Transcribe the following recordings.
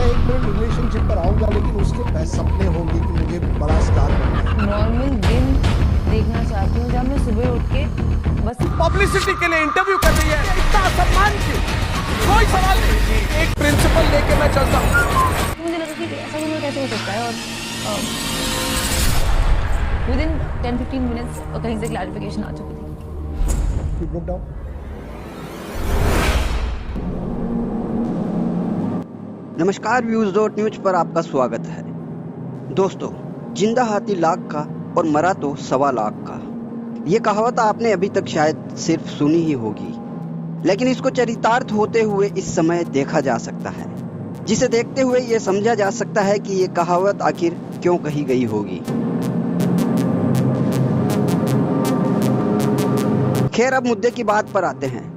मैं एक minute relationship पर आऊंगा, लेकिन उसके पहले सपने होंगे कि मुझे बड़ा स्टार बनना है। नॉर्मल दिन देखना चाहती हूँ जब मैं सुबह उठ के बस पब्लिसिटी के लिए इंटरव्यू कर रही है, इतना सम्मान क्यों? कोई सवाल नहीं, एक प्रिंसिपल लेके मैं चलता हूँ। मुझे लगा कि ऐसा भी कैसे हो सकता है, और विदिन 10-15 मिनट्स कहीं से क्लैरिफिकेशन आ चुकी थी। You broke down? नमस्कार, व्यूज.न्यूज पर आपका स्वागत है। दोस्तों, जिंदा हाथी लाख का और मरा तो 1.25 लाख का, ये कहावत आपने अभी तक शायद सिर्फ सुनी ही होगी, लेकिन इसको चरितार्थ होते हुए इस समय देखा जा सकता है, जिसे देखते हुए ये समझा जा सकता है कि ये कहावत आखिर क्यों कही गई होगी। खैर, अब मुद्दे की बात पर आते हैं।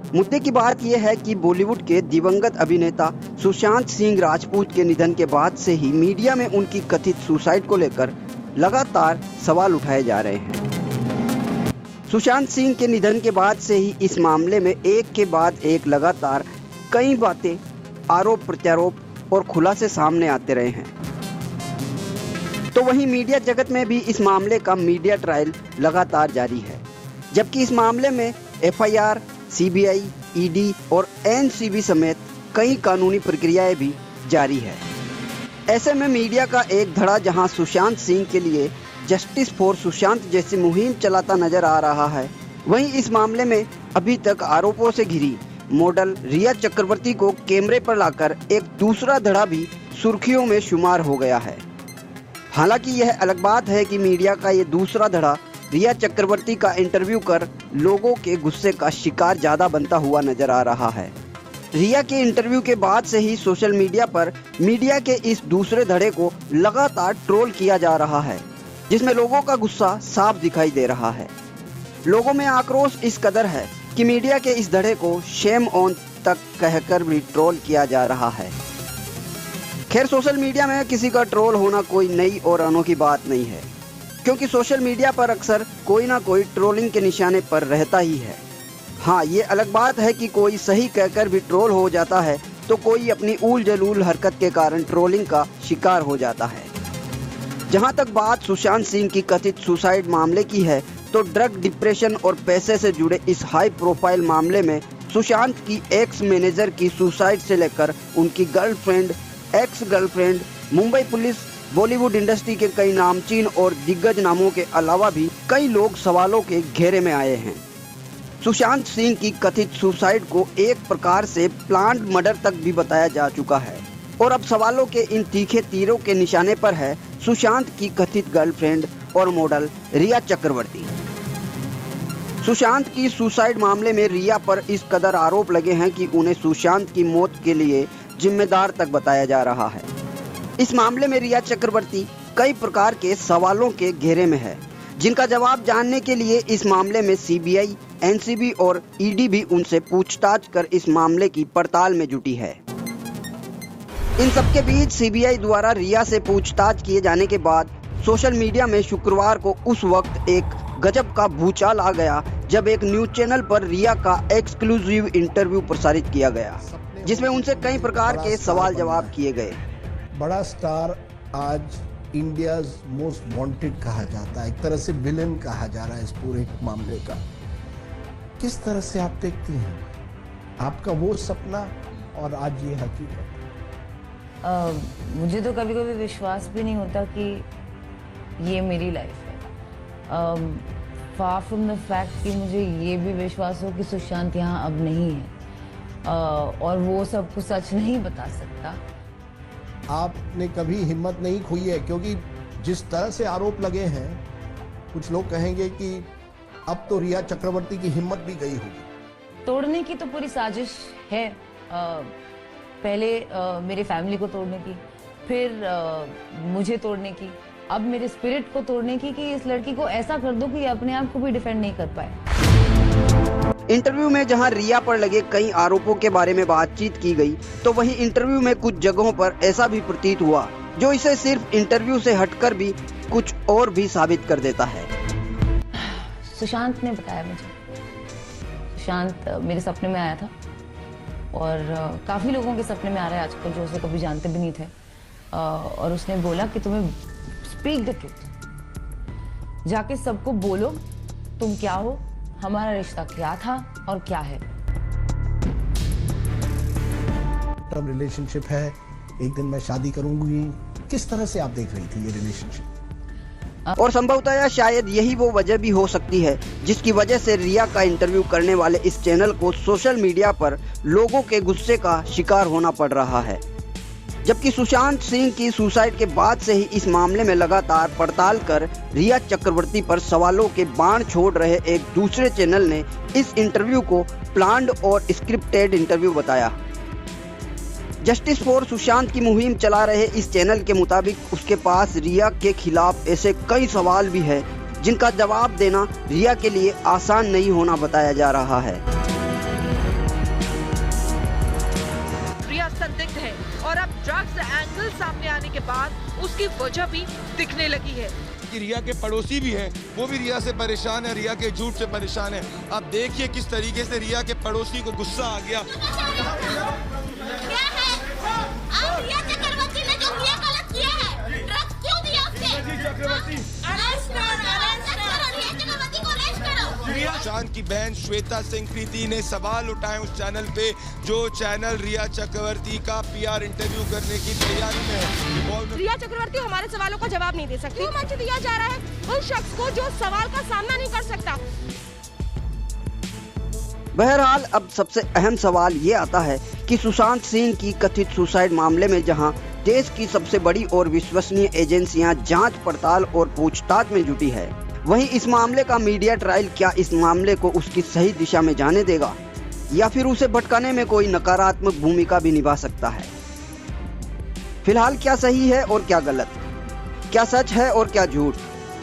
मुद्दे की बात यह है कि बॉलीवुड के दिवंगत अभिनेता सुशांत सिंह राजपूत के निधन के बाद से ही मीडिया में उनकी कथित सुसाइड को लेकर लगातार सवाल उठाए जा रहे हैं। सुशांत सिंह के निधन के बाद से ही इस मामले में एक के बाद एक लगातार कई बातें, आरोप प्रत्यारोप और खुलासे सामने आते रहे हैं। तो वहीं मीडिया जगत में भी इस मामले का मीडिया ट्रायल लगातार जारी है, जबकि इस मामले में FIR, CBI, ED और NCB समेत कई कानूनी प्रक्रियाएं भी जारी है। ऐसे में मीडिया का एक धड़ा जहां सुशांत सिंह के लिए जस्टिस फॉर सुशांत जैसी मुहिम चलाता नजर आ रहा है, वहीं इस मामले में अभी तक आरोपों से घिरी मॉडल रिया चक्रवर्ती को कैमरे पर लाकर एक दूसरा धड़ा भी सुर्खियों में शुमार हो गया है। हालांकि यह अलग बात है कि मीडिया का ये दूसरा धड़ा रिया चक्रवर्ती का इंटरव्यू कर लोगों के गुस्से का शिकार ज्यादा बनता हुआ नजर आ रहा है। रिया के इंटरव्यू के बाद से ही सोशल मीडिया पर मीडिया के इस दूसरे धड़े को लगातार ट्रोल किया जा रहा है, जिसमें लोगों का गुस्सा साफ दिखाई दे रहा है। लोगों में आक्रोश इस कदर है कि मीडिया के इस धड़े को शेम ऑन तक कहकर भी ट्रोल किया जा रहा है। खैर, सोशल मीडिया में किसी का ट्रोल होना कोई नई और अनोखी बात नहीं है, क्योंकि सोशल मीडिया पर अक्सर कोई ना कोई ट्रोलिंग के निशाने पर रहता ही है। हाँ, ये अलग बात है कि कोई सही कहकर भी ट्रोल हो जाता है, तो कोई अपनी ऊल जलूल हरकत के कारण ट्रोलिंग का शिकार हो जाता है। जहाँ तक बात सुशांत सिंह की कथित सुसाइड मामले की है, तो ड्रग, डिप्रेशन और पैसे से जुड़े इस हाई प्रोफाइल मामले में सुशांत की एक्स मैनेजर की सुसाइड से लेकर उनकी girlfriend, ex girlfriend, Mumbai police, Bollywood industry के कई नामचीन और दिग्गज नामों के अलावा भी कई लोग सवालों के घेरे में आए हैं। सुशांत सिंह की कथित सुसाइड को एक प्रकार से प्लान्ड मर्डर तक भी बताया जा चुका है, और अब सवालों के इन तीखे तीरों के निशाने पर है सुशांत की कथित गर्लफ्रेंड और मॉडल रिया चक्रवर्ती। सुशांत की सुसाइड मामले में रिया पर इस कदर आरोप लगे हैं कि उन्हें सुशांत की मौत के लिए जिम्मेदार तक बताया जा रहा है। इस मामले में रिया चक्रवर्ती कई प्रकार के सवालों के घेरे में है, जिनका जवाब जानने के लिए इस मामले में CBI, NCB और ED भी उनसे पूछताछ कर इस मामले की पड़ताल में जुटी है। इन सबके बीच CBI द्वारा रिया से पूछताछ किए जाने के बाद सोशल मीडिया में शुक्रवार को उस वक्त एक गजब का भूचाल आ गया, जब एक न्यूज चैनल पर रिया का एक्सक्लूसिव इंटरव्यू प्रसारित किया गया, जिसमें उनसे कई प्रकार के सवाल जवाब किए गए। बड़ा स्टार आज इंडियाज मोस्ट वांटेड कहा जाता है, एक तरह से विलेन कहा जा रहा है इस पूरे मामले का। किस तरह से आप देखती हैं आपका वो सपना और आज ये हकीकत? मुझे तो कभी कभी विश्वास भी नहीं होता कि ये मेरी लाइफ है। फार फ्रॉम द फैक्ट कि मुझे ये भी विश्वास हो कि सुशांत यहाँ अब नहीं है, और वो सब कुछ सच नहीं बता सकता। आपने कभी हिम्मत नहीं खोई है, क्योंकि जिस तरह से आरोप लगे हैं, कुछ लोग कहेंगे कि अब तो रिया चक्रवर्ती की हिम्मत भी गई होगी। तोड़ने की तो पूरी साजिश है। पहले मेरे फैमिली को तोड़ने की, फिर मुझे तोड़ने की, अब मेरे स्पिरिट को तोड़ने की, कि इस लड़की को ऐसा कर दो कि अपने आप को भी डिफेंड नहीं कर पाए। इंटरव्यू में जहां रिया पर लगे कई आरोपों के बारे में बातचीत की गई, तो वहीं इंटरव्यू में कुछ जगहों पर ऐसा भी प्रतीत हुआ जो इसे सिर्फ इंटरव्यू से हटकर भी कुछ और भी साबित कर देता है। सुशांत ने बताया मुझे, सुशांत मेरे सपने में आया था और काफ़ी लोगों के सपने में आ रहा है आजकल जो उसे कभी जानते भी नहीं थे। और उसने बोला कि तुम्हें स्पीक द ट्रूथ, जाके सबको बोलो तुम क्या हो, हमारा रिश्ता क्या था और क्या है। टर्म रिलेशनशिप है, एक दिन मैं शादी करूंगी, किस तरह से आप देख रही थी ये रिलेशनशिप? और संभवतः शायद यही वो वजह भी हो सकती है जिसकी वजह से रिया का इंटरव्यू करने वाले इस चैनल को सोशल मीडिया पर लोगों के गुस्से का शिकार होना पड़ रहा है। जबकि सुशांत सिंह की सुसाइड के बाद से ही इस मामले में लगातार पड़ताल कर रिया चक्रवर्ती पर सवालों के बाण छोड़ रहे एक दूसरे चैनल ने इस इंटरव्यू को प्लान्ड और स्क्रिप्टेड इंटरव्यू बताया। जस्टिस फॉर सुशांत की मुहिम चला रहे इस चैनल के मुताबिक उसके पास रिया के खिलाफ ऐसे कई सवाल भी है जिनका जवाब देना रिया के लिए आसान नहीं होना बताया जा रहा है। रिया संदिग्ध है और अब ड्रग्स एंगल सामने आने के बाद उसकी वजह भी दिखने लगी है। कि रिया के पड़ोसी भी हैं, वो भी रिया से परेशान है, रिया के झूठ से परेशान है। अब देखिए किस तरीके से रिया के पड़ोसी को गुस्सा आ गया। क्या है? आप रिया चक्रवर्ती ने जो किया गलत किया है, ड्रग्स क्यों दिया उसने? अरेस्ट करो, रिया चक्रवर्ती को अरेस्ट करो। सुशांत की बहन श्वेता सिंह प्रीति ने सवाल उठाए उस चैनल पे जो चैनल रिया चक्रवर्ती का पीआर इंटरव्यू करने की तैयारी में है। रिया चक्रवर्ती हमारे सवालों का जवाब नहीं दे सकती। क्यों मंच दिया जा रहा है उस शख्स को जो सवाल का सामना नहीं कर सकता? बहरहाल अब सबसे अहम सवाल ये आता है कि सुशांत सिंह की कथित सुसाइड मामले में जहां देश की सबसे बड़ी और विश्वसनीय एजेंसियां जांच पड़ताल और पूछताछ में जुटी है, वहीं इस मामले का मीडिया ट्रायल क्या इस मामले को उसकी सही दिशा में जाने देगा या फिर उसे भटकाने में कोई नकारात्मक भूमिका भी निभा सकता है। फिलहाल क्या सही है और क्या गलत, क्या सच है और क्या झूठ,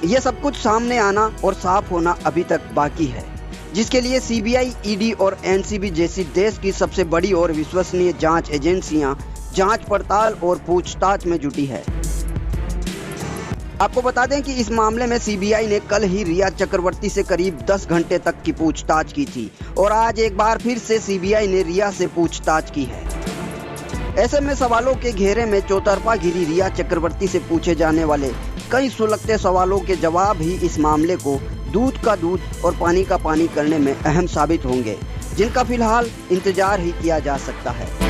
ये सब कुछ सामने आना और साफ होना अभी तक बाकी है, जिसके लिए सीबीआई, ईडी और एनसीबी जैसी देश की सबसे बड़ी और विश्वसनीय जांच एजेंसियां जांच पड़ताल और पूछताछ में जुटी है। आपको बता दें कि इस मामले में सीबीआई ने कल ही रिया चक्रवर्ती से करीब 10 घंटे तक की पूछताछ की थी और आज एक बार फिर से सीबीआई ने रिया से पूछताछ की है। ऐसे में सवालों के घेरे में चौतरफा घिरी रिया चक्रवर्ती से पूछे जाने वाले कई सुलगते सवालों के जवाब ही इस मामले को दूध का दूध और पानी का पानी करने में अहम साबित होंगे, जिनका फिलहाल इंतजार ही किया जा सकता है।